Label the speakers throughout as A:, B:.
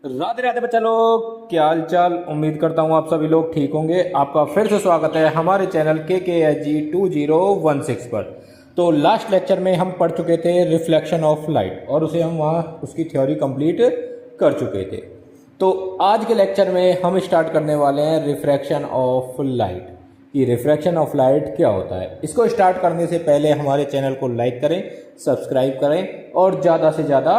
A: राधे राधे बच्चा लोग, क्या हाल चाल। उम्मीद करता हूँ आप सभी लोग ठीक होंगे। आपका फिर से स्वागत है हमारे चैनल KKSG2016 पर। तो लास्ट लेक्चर में हम पढ़ चुके थे रिफ्लेक्शन ऑफ लाइट और उसे हम वहाँ उसकी थ्योरी कंप्लीट कर चुके थे। तो आज के लेक्चर में हम स्टार्ट करने वाले हैं रिफ्रैक्शन ऑफ लाइट कि रिफ्रैक्शन ऑफ लाइट क्या होता है। इसको स्टार्ट करने से पहले हमारे चैनल को लाइक करें, सब्सक्राइब करें और ज़्यादा से ज़्यादा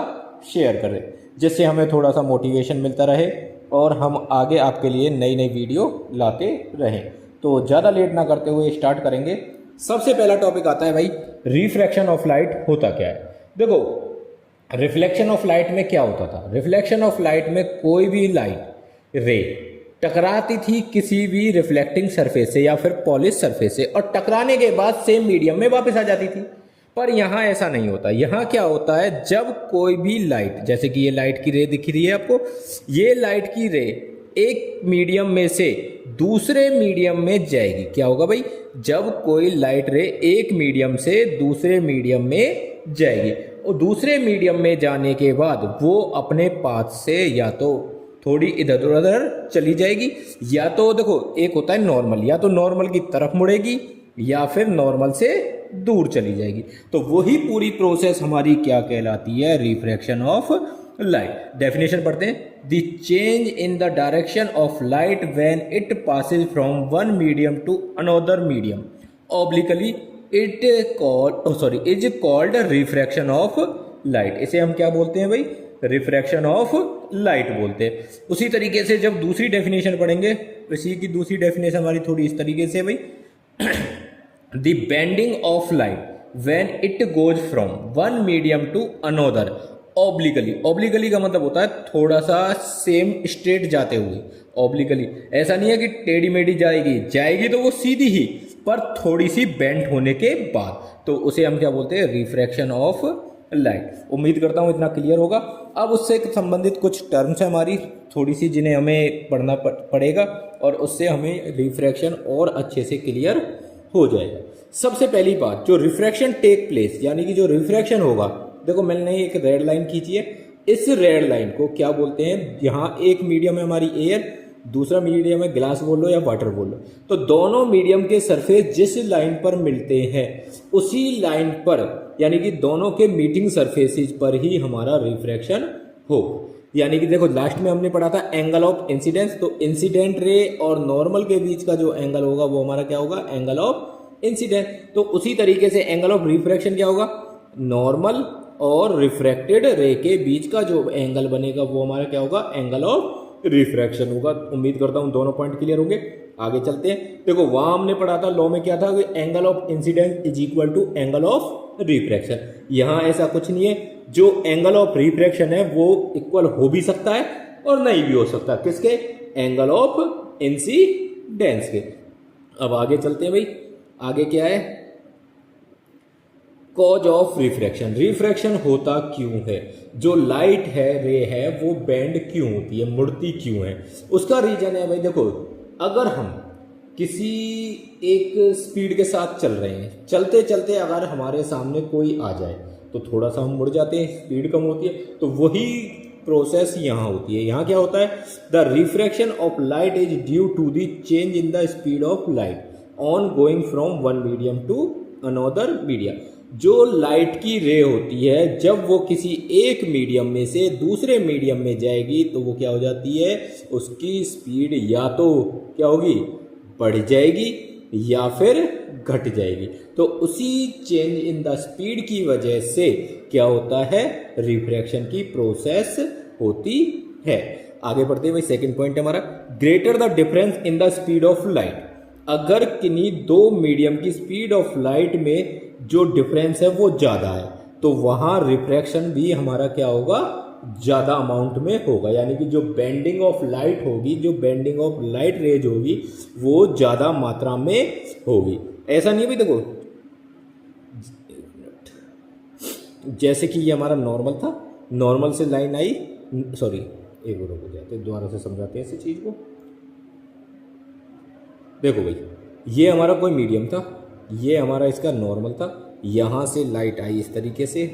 A: शेयर करें, जिससे हमें थोड़ा सा मोटिवेशन मिलता रहे और हम आगे आपके लिए नई नई वीडियो लाते रहें। तो ज़्यादा लेट ना करते हुए स्टार्ट करेंगे। सबसे पहला टॉपिक आता है भाई, रिफ्रैक्शन ऑफ लाइट होता क्या है। देखो, रिफ्लेक्शन ऑफ लाइट में क्या होता था। रिफ्लेक्शन ऑफ लाइट में कोई भी लाइट रे टकराती थी किसी भी रिफ्लेक्टिंग सरफेस से या फिर पॉलिश सरफेस से और टकराने के बाद सेम मीडियम में वापस आ जाती थी। पर यहाँ ऐसा नहीं होता। यहाँ क्या होता है, जब कोई भी लाइट, जैसे कि ये लाइट की रे दिख रही है आपको, ये लाइट की रे एक मीडियम में से दूसरे मीडियम में जाएगी। क्या होगा भाई, जब कोई लाइट रे एक मीडियम से दूसरे मीडियम में जाएगी और दूसरे मीडियम में जाने के बाद वो अपने पाथ से या तो थोड़ी इधर उधर चली जाएगी, या तो देखो एक होता है नॉर्मल, या तो नॉर्मल की तरफ मुड़ेगी या फिर नॉर्मल से दूर चली जाएगी। तो वही पूरी प्रोसेस हमारी क्या कहलाती है, रिफ्रैक्शन ऑफ लाइट। डेफिनेशन पढ़ते हैं, the change in the direction of light when it passes from one medium to another medium obliquely it is called refraction of light. इसे हम क्या बोलते हैं भाई, रिफ्रैक्शन ऑफ लाइट बोलते हैं। उसी तरीके से जब दूसरी डेफिनेशन पढ़ेंगे, इसी की दूसरी डेफिनेशन हमारी थोड़ी इस तरीके से भाई, the bending of light when it goes from one medium to another obliquely। obliquely का मतलब होता है थोड़ा सा सेम स्ट्रेट जाते हुए। obliquely ऐसा नहीं है कि टेढ़ी मेढ़ी जाएगी तो वो सीधी ही, पर थोड़ी सी बेंट होने के बाद, तो उसे हम क्या बोलते हैं, रिफ्रैक्शन ऑफ लाइट। उम्मीद करता हूँ इतना क्लियर होगा। अब उससे संबंधित कुछ टर्म्स है हमारी थोड़ी सी, जिन्हें हमें पढ़ना पड़ेगा और उससे हमें रिफ्रैक्शन और अच्छे से क्लियर हो जाएगा। सबसे पहली बात, जो रिफ्रैक्शन टेक प्लेस, यानी कि जो रिफ्रैक्शन होगा, देखो मैंने एक रेड लाइन खींची है, इस रेड लाइन को क्या बोलते हैं, यहाँ एक मीडियम है हमारी एयर, दूसरा मीडियम है ग्लास बोल लो या वाटर बोल लो, तो दोनों मीडियम के सरफेस जिस लाइन पर मिलते हैं उसी लाइन पर, यानी कि दोनों के मीटिंग सरफेसेज पर ही हमारा रिफ्रैक्शन हो। यानी कि देखो लास्ट में हमने पढ़ा था एंगल ऑफ इंसिडेंस, तो इंसिडेंट रे और नॉर्मल के बीच का जो एंगल होगा वो हमारा क्या होगा, एंगल ऑफ इंसिडेंट। तो उसी तरीके से एंगल ऑफ रिफ्रैक्शन क्या होगा, नॉर्मल और रिफ्रैक्टेड रे के बीच का जो एंगल बनेगा वो हमारा क्या होगा, एंगल ऑफ रिफ्रैक्शन होगा। उम्मीद करता हूं दोनों पॉइंट क्लियर होंगे। आगे चलते हैं। देखो वहां हमने पढ़ा था लॉ में क्या था, angle of incidence is equal to angle of refraction. यहां ऐसा कुछ नहीं है, जो एंगल ऑफ रिफ्रैक्शन है वो इक्वल हो भी सकता है और नहीं भी हो सकता, किसके, एंगल ऑफ इंसिडेंस के। अब आगे चलते हैं भाई, आगे क्या है, कॉज ऑफ रिफ्रैक्शन। रिफ्रैक्शन होता क्यों है, जो लाइट है, रे है, वो बेंड क्यों होती है, मुड़ती क्यों है, उसका रीजन है भाई। देखो अगर हम किसी एक स्पीड के साथ चल रहे हैं, चलते चलते अगर हमारे सामने कोई आ जाए तो थोड़ा सा हम मुड़ जाते हैं, स्पीड कम होती है, तो वही प्रोसेस यहाँ होती है। यहाँ क्या होता है, the refraction of light is due to the change in the speed of light on going from one medium to another medium. जो लाइट की रे होती है, जब वो किसी एक मीडियम में से दूसरे मीडियम में जाएगी तो वो क्या हो जाती है, उसकी स्पीड या तो क्या होगी, बढ़ जाएगी या फिर घट जाएगी। तो उसी चेंज इन द स्पीड की वजह से क्या होता है, रिफ्रैक्शन की प्रोसेस होती है। आगे बढ़ते हैं भाई, सेकंड पॉइंट हमारा, greater the difference in the speed of light. अगर किन्हीं दो मीडियम की स्पीड ऑफ लाइट में जो डिफरेंस है वो ज्यादा है तो वहां रिफ्रैक्शन भी हमारा क्या होगा, ज्यादा अमाउंट में होगा। यानी कि जो बेंडिंग ऑफ लाइट होगी, जो बेंडिंग ऑफ लाइट रेज होगी वो ज्यादा मात्रा में होगी। ऐसा नहीं है भाई, देखो जैसे कि ये हमारा नॉर्मल था, नॉर्मल से लाइन आई, सॉरी एक बार हो जाते, दोबारा से समझाते हैं इस चीज को। देखो भाई, ये हमारा कोई मीडियम था, ये हमारा इसका नॉर्मल था, यहाँ से लाइट आई इस तरीके से,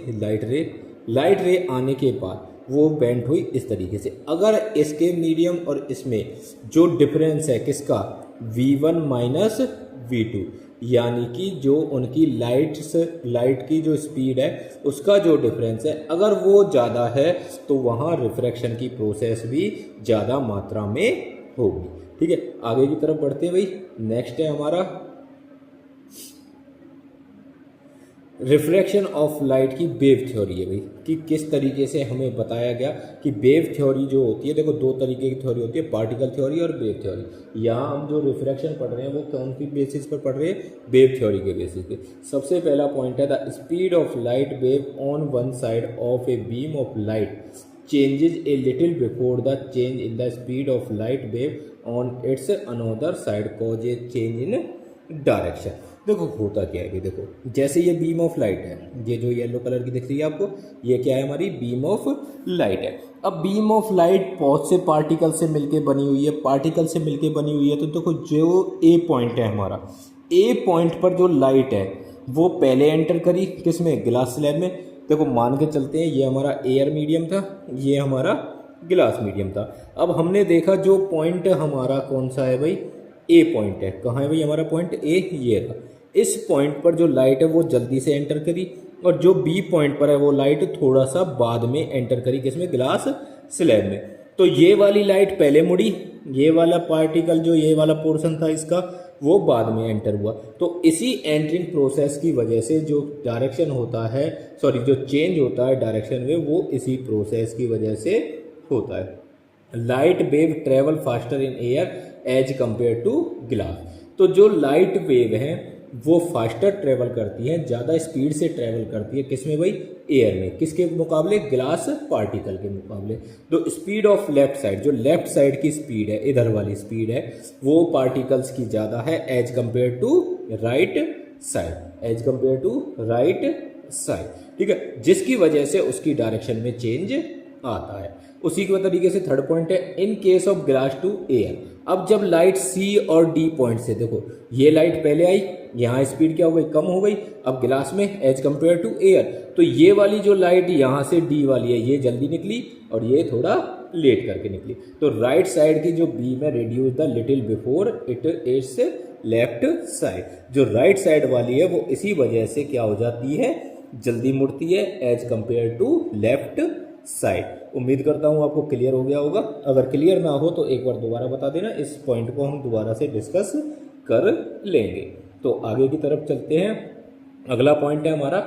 A: लाइट रे आने के बाद वो बेंट हुई इस तरीके से। अगर इसके मीडियम और इसमें जो डिफरेंस है किसका, V1 माइनस V2, यानी कि जो उनकी लाइट की जो स्पीड है उसका जो डिफरेंस है अगर वो ज़्यादा है तो वहाँ रिफ्रैक्शन की प्रोसेस भी ज़्यादा मात्रा में होगी। ठीक है, आगे की तरफ बढ़ते हैं भाई। नेक्स्ट है हमारा रिफ्रैक्शन ऑफ लाइट की वेव थ्योरी है भाई, कि किस तरीके से हमें बताया गया कि वेव थ्योरी जो होती है, देखो दो तरीके की थ्योरी होती है, पार्टिकल थ्योरी और वेव थ्योरी। यहाँ हम जो रिफ्रैक्शन पढ़ रहे हैं वो कौन सी बेसिस पर पढ़ रहे हैं, वेव थ्योरी के बेसिस पे। सबसे पहला पॉइंट है the speed of light wave on one side of a beam of light changes a little before the change in the speed of light wave on its another side cause a change in direction। देखो होता क्या है, देखो जैसे ये beam of light है, ये जो येलो कलर की दिख रही है आपको, ये क्या है, हमारी बीम ऑफ लाइट है। अब बीम ऑफ लाइट बहुत से पार्टिकल से मिलके बनी हुई है, पार्टिकल से मिलके बनी हुई है। तो देखो जो ए पॉइंट है हमारा, ए पॉइंट पर जो लाइट है वो पहले एंटर करी किसमें, ग्लास स्लैब में। देखो मान के चलते हैं ये हमारा एयर मीडियम था, ये हमारा ग्लास मीडियम था। अब हमने देखा जो पॉइंट हमारा कौन सा है भाई, ए पॉइंट है। कहाँ है भाई हमारा पॉइंट ए, ये था। इस पॉइंट पर जो लाइट है वो जल्दी से एंटर करी, और जो बी पॉइंट पर है वो लाइट थोड़ा सा बाद में एंटर करी किसमें, ग्लास स्लैब में। तो ये वाली लाइट पहले मुड़ी, ये वाला पार्टिकल जो ये वाला पोर्शन था इसका वो बाद में एंटर हुआ। तो इसी एंटरिंग प्रोसेस की वजह से जो डायरेक्शन होता है, सॉरी जो चेंज होता है डायरेक्शन में, वो इसी प्रोसेस की वजह से होता है। Light wave travel faster in air as compare to glass. तो जो लाइट वेव है वो फास्टर ट्रेवल करती है, ज़्यादा स्पीड से ट्रेवल करती है किसमें भाई, एयर में। किसके मुकाबले, ग्लास पार्टिकल के मुकाबले। तो स्पीड ऑफ लेफ्ट साइड, जो लेफ्ट साइड की स्पीड है, इधर वाली स्पीड है, वो पार्टिकल्स की ज़्यादा है as compare to right side, as compare to right side. ठीक है, जिसकी वजह से उसकी डायरेक्शन में चेंज आता है। उसी के तरीके से थर्ड पॉइंट है in case of glass to air. अब जब लाइट सी और डी पॉइंट से, देखो ये लाइट पहले आई, यहाँ स्पीड क्या हो गई, कम हो गई। अब ग्लास में एज कंपेयर टू एयर, तो ये वाली जो लाइट यहाँ से डी वाली है ये जल्दी निकली और ये थोड़ा लेट करके निकली। तो राइट साइड की जो बीम है reduce the little before it it's left side. जो राइट साइड वाली है वो इसी वजह से क्या हो जाती है, जल्दी मुड़ती है as compare to left side. उम्मीद करता हूँ आपको क्लियर हो गया होगा। अगर क्लियर ना हो तो एक बार दोबारा बता देना, इस पॉइंट को हम दोबारा से डिस्कस कर लेंगे। तो आगे की तरफ चलते हैं। अगला पॉइंट है हमारा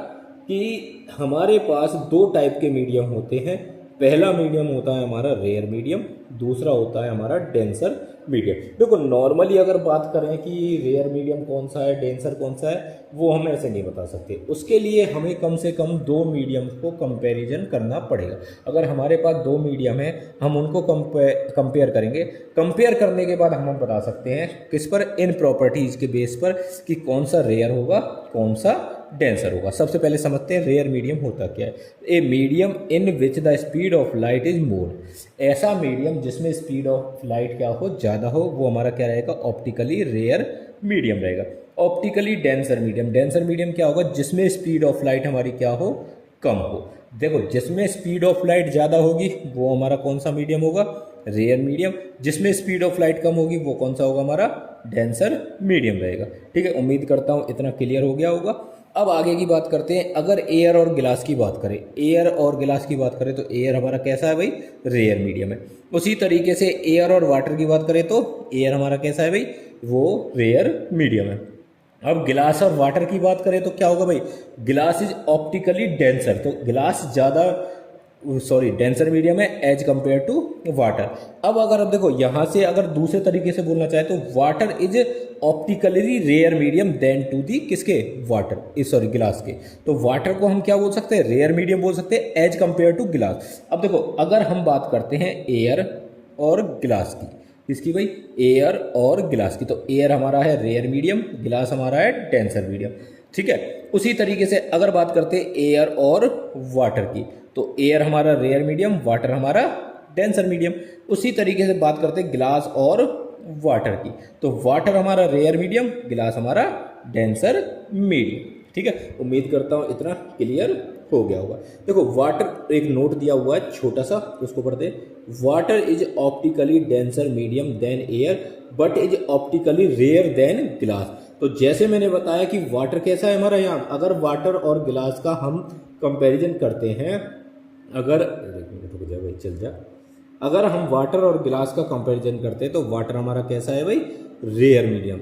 A: कि हमारे पास दो टाइप के मीडियम होते हैं। पहला मीडियम होता है हमारा रेयर मीडियम, दूसरा होता है हमारा डेंसर मीडियम। देखो नॉर्मली अगर बात करें कि रेयर मीडियम कौन सा है, डेंसर कौन सा है, वो हम ऐसे नहीं बता सकते। उसके लिए हमें कम से कम दो मीडियम को कंपैरिजन करना पड़ेगा। अगर हमारे पास दो मीडियम है, हम उनको कंपेयर करेंगे। कंपेयर करने के बाद हम बता सकते हैं किस पर, इन प्रॉपर्टीज़ के बेस पर, कि कौन सा रेयर होगा कौन सा डेंसर होगा। सबसे पहले समझते हैं रेयर मीडियम होता क्या है। A medium in which the speed of light is more. ऐसा मीडियम जिसमें स्पीड ऑफ लाइट क्या हो, ज़्यादा हो, वो हमारा क्या रहेगा, ऑप्टिकली रेयर मीडियम रहेगा। Optically denser medium, denser medium क्या होगा, जिसमें स्पीड ऑफ लाइट हमारी क्या हो, कम हो। देखो जिसमें स्पीड ऑफ लाइट ज़्यादा होगी वो हमारा कौन सा मीडियम होगा, रेयर मीडियम। जिसमें स्पीड ऑफ लाइट कम होगी वो कौन सा होगा, हमारा डेंसर मीडियम रहेगा। ठीक है, उम्मीद करता हूँ इतना क्लियर हो गया होगा। अब आगे की बात करते हैं। अगर एयर और गिलास की बात करें, एयर और गिलास की बात करें तो एयर हमारा कैसा है भाई, रेयर मीडियम है। उसी तरीके से एयर और वाटर की बात करें तो एयर हमारा कैसा है भाई, वो रेयर मीडियम है। अब गिलास और वाटर की बात करें तो क्या होगा भाई, गिलास इज ऑप्टिकली डेंसर। तो गिलास ज़्यादा, सॉरी डेंसर मीडियम है एज कंपेयर टू वाटर। अब देखो यहाँ से अगर दूसरे तरीके से बोलना चाहे तो water is optically rare medium then to the किसके, वाटर, सॉरी गिलास के। तो वाटर को हम क्या बोल सकते हैं, रेयर मीडियम बोल सकते हैं एज कंपेयर टू गिलास। अब देखो अगर हम बात करते हैं एयर और गिलास की, किसकी भाई, एयर और गिलास की, तो एयर हमारा है रेयर मीडियम, गिलास हमारा है डेंसर मीडियम। ठीक है, उसी तरीके से अगर बात करते हैं एयर और वाटर की, तो एयर हमारा रेयर मीडियम, वाटर हमारा डेंसर मीडियम। उसी तरीके से बात करते हैं गिलास और वाटर की, तो वाटर हमारा रेयर मीडियम, गिलास हमारा डेंसर मीडियम। ठीक है, उम्मीद करता हूँ इतना क्लियर हो गया होगा। देखो वाटर, एक नोट दिया हुआ है छोटा सा, उसको पढ़ते हैं। Water is optically denser medium than air but is optically rare than glass. तो जैसे मैंने बताया कि वाटर कैसा है हमारा यहाँ, अगर वाटर और ग्लास का हम कंपैरिजन करते हैं, अगर रुक जा भाई चल जा, अगर हम वाटर और ग्लास का कंपैरिजन करते हैं तो वाटर हमारा कैसा है भाई, रेयर मीडियम।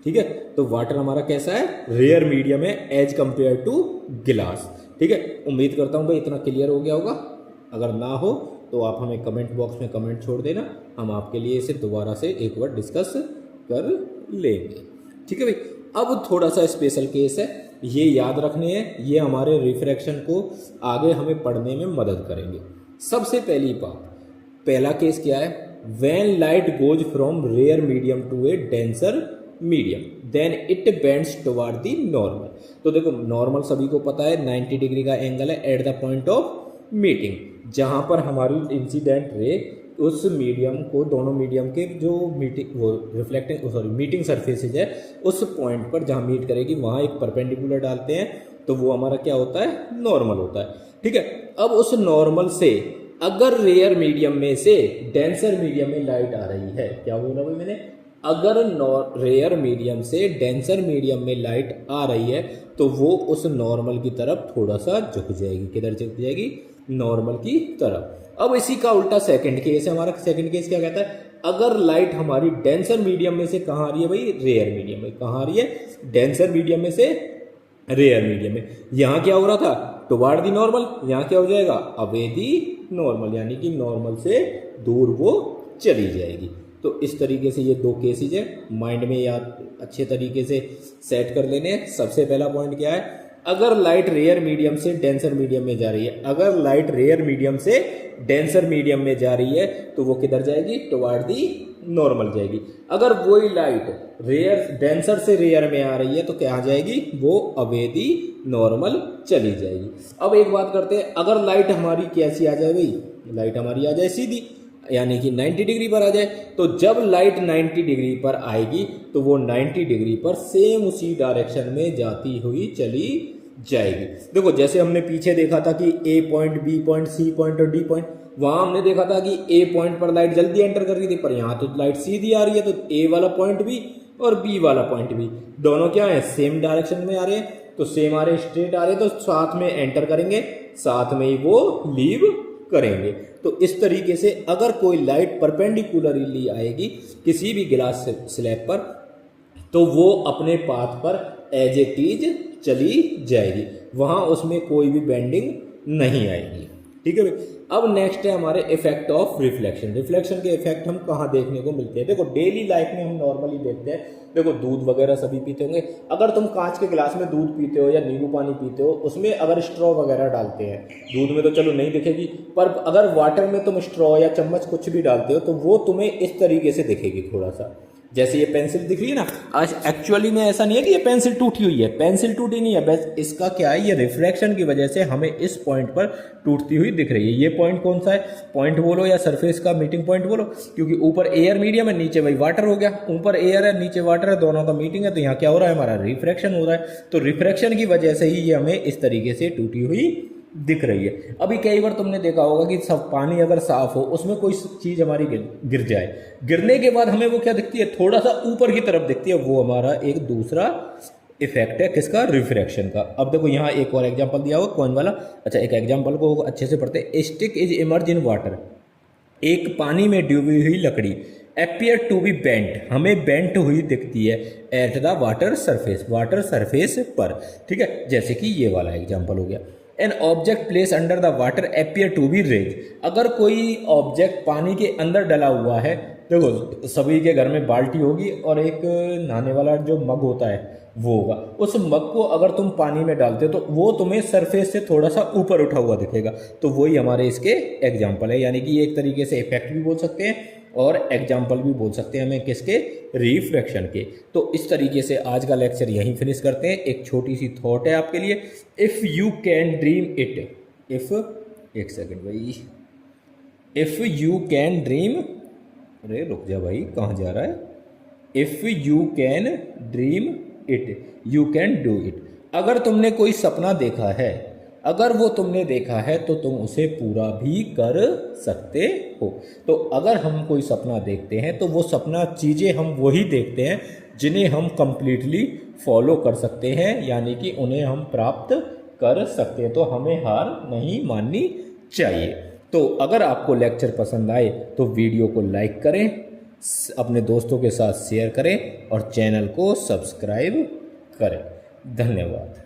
A: ठीक है, तो वाटर हमारा कैसा है, रेयर मीडियम है एज कंपेयर टू गिलास। ठीक है, उम्मीद करता हूं भाई इतना क्लियर हो गया होगा। अगर ना हो तो आप हमें कमेंट बॉक्स में कमेंट छोड़ देना, हम आपके लिए इसे दोबारा से एक बार डिस्कस कर लेंगे। ठीक है भाई, अब थोड़ा सा स्पेशल केस है, ये याद रखने हैं, ये हमारे रिफ्रैक्शन को आगे हमें पढ़ने में मदद करेंगे। सबसे पहली बात, पहला केस क्या है, when light goes from rare medium to a denser medium then it bends toward the normal. तो देखो नॉर्मल सभी को पता है 90 डिग्री का एंगल है at the point of meeting, जहां पर हमारी इंसिडेंट रे उस मीडियम को, दोनों मीडियम के जो मीटिंग वो रिफ्लेक्टिंग सॉरी मीटिंग सरफेसेज है, उस पॉइंट पर जहां मीट करेगी वहां एक परपेंडिकुलर डालते हैं, तो वो हमारा क्या होता है, नॉर्मल होता है। ठीक है, अब उस नॉर्मल से अगर रेयर मीडियम में से डेंसर मीडियम में लाइट आ रही है, क्या बोला भाई मैंने, अगर रेयर मीडियम से डेंसर मीडियम में लाइट आ रही है तो वो उस नॉर्मल की तरफ थोड़ा सा झुक जाएगी। किधर झुक जाएगी, नॉर्मल की तरफ। अब इसी का उल्टा सेकंड केस है हमारा। सेकंड केस क्या कहता है, अगर लाइट हमारी डेंसर मीडियम में से कहाँ आ रही है भाई, रेयर मीडियम में। कहाँ आ रही है, डेंसर मीडियम में से रेयर मीडियम में। यहाँ क्या हो रहा था, टुवार्ड दी नॉर्मल, यहाँ क्या हो जाएगा, अवे दी नॉर्मल, यानी कि नॉर्मल से दूर वो चली जाएगी। तो इस तरीके से ये दो केसेज है, माइंड में याद अच्छे तरीके से सेट कर लेने हैं। सबसे पहला पॉइंट क्या है, अगर लाइट रेयर मीडियम से डेंसर मीडियम में जा रही है, अगर लाइट रेयर मीडियम से डेंसर मीडियम में जा रही है तो वो किधर जाएगी, टुवर्ड दी नॉर्मल जाएगी। अगर वही लाइट रेयर डेंसर से रेयर में आ रही है तो क्या जाएगी, वो अवे दी नॉर्मल चली जाएगी। अब एक बात करते हैं, अगर लाइट हमारी कैसी आ जाए भाई, लाइट हमारी आ जाए सीधी, यानी कि 90 डिग्री पर आ जाए, तो जब लाइट 90 डिग्री पर आएगी तो वो 90 डिग्री पर सेम उसी डायरेक्शन में जाती हुई चली जाएगी। देखो जैसे हमने पीछे देखा था कि A point, B point, C point और डी पॉइंट, वहां हमने देखा था कि ए पॉइंट पर लाइट जल्दी एंटर कर रही थी, पर यहाँ तो लाइट सीधी आ रही है, तो ए वाला पॉइंट भी और बी वाला पॉइंट भी दोनों क्या है, सेम डायरेक्शन में आ रहे हैं, तो सेम आ रहे, स्ट्रेट आ रहे, तो साथ में एंटर करेंगे, साथ में ही वो लीव करेंगे। तो इस तरीके से अगर कोई लाइट परपेंडिकुलरली आएगी किसी भी ग्लास स्लैब पर, तो वो अपने पाथ पर एज इट इज चली जाएगी, वहां उसमें कोई भी बेंडिंग नहीं आएगी। ठीक है भाई, अब नेक्स्ट है हमारे इफेक्ट ऑफ रिफ्लेक्शन। रिफ्लेक्शन के इफेक्ट हम कहाँ देखने को मिलते हैं, देखो डेली लाइफ में हम नॉर्मली देखते हैं, देखो दूध वगैरह सभी पीते होंगे, अगर तुम कांच के गिलास में दूध पीते हो या नींबू पानी पीते हो, उसमें अगर स्ट्रॉ वगैरह डालते हैं, दूध में तो चलो नहीं दिखेगी, पर अगर वाटर में तुम स्ट्रॉ या चम्मच कुछ भी डालते हो तो वो तुम्हें इस तरीके से दिखेगी थोड़ा सा, जैसे ये पेंसिल दिख रही है ना। आज एक्चुअली में ऐसा नहीं है कि ये पेंसिल टूटी हुई है, पेंसिल टूटी नहीं है, बस इसका क्या है, ये रिफ्रैक्शन की वजह से हमें इस पॉइंट पर टूटती हुई दिख रही है। ये पॉइंट कौन सा है, पॉइंट बोलो या सरफेस का मीटिंग पॉइंट बोलो, क्योंकि ऊपर एयर मीडियम है, नीचे वही वाटर हो गया, ऊपर एयर है नीचे वाटर है, दोनों का मीटिंग है, तो यहाँ क्या हो रहा है, हमारा रिफ्रैक्शन हो रहा है। तो रिफ्रैक्शन की वजह से ही ये हमें इस तरीके से टूटी हुई दिख रही है। अभी कई बार तुमने देखा होगा कि सब पानी अगर साफ हो, उसमें कोई चीज हमारी गिर जाए, गिरने के बाद हमें वो क्या दिखती है, थोड़ा सा ऊपर की तरफ दिखती है, वो हमारा एक दूसरा इफेक्ट है किसका, रिफ्रैक्शन का। अब देखो यहाँ एक और एग्जांपल दिया हुआ कौन वाला, अच्छा एक एग्जांपल को अच्छे से पढ़ते हैं। Stick is emerge in water, एक पानी में डूबी हुई लकड़ी appear टू बी बेंट, हमें बेंट हुई दिखती है at the water surface, water surface पर। ठीक है, जैसे कि ये वाला एग्जांपल हो गया। An object place under the water appear to be raised, अगर कोई ऑब्जेक्ट पानी के अंदर डला हुआ है, देखो सभी के घर में बाल्टी होगी और एक नहाने वाला जो मग होता है वो होगा, उस मग को अगर तुम पानी में डालते हो तो वो तुम्हें सरफेस से थोड़ा सा ऊपर उठा हुआ दिखेगा, तो वही हमारे इसके एग्जाम्पल है। यानी कि एक तरीके से इफेक्ट भी बोल सकते हैं और एग्जाम्पल भी बोल सकते हैं हमें किसके, रिफ्रैक्शन के। तो इस तरीके से आज का लेक्चर यहीं फिनिश करते हैं। एक छोटी सी थॉट है आपके लिए, if you can dream it, if, एक सेकेंड भाई, इफ़ यू कैन ड्रीम, अरे रुक जा भाई कहाँ जा रहा है, if you can dream it you can do it, अगर तुमने कोई सपना देखा है, अगर वो तुमने देखा है तो तुम उसे पूरा भी कर सकते हो। तो अगर हम कोई सपना देखते हैं तो वो सपना चीज़ें हम वही देखते हैं जिन्हें हम कंप्लीटली फॉलो कर सकते हैं, यानी कि उन्हें हम प्राप्त कर सकते हैं। तो हमें हार नहीं माननी चाहिए। तो अगर आपको लेक्चर पसंद आए तो वीडियो को लाइक करें, अपने दोस्तों के साथ शेयर करें और चैनल को सब्सक्राइब करें। धन्यवाद।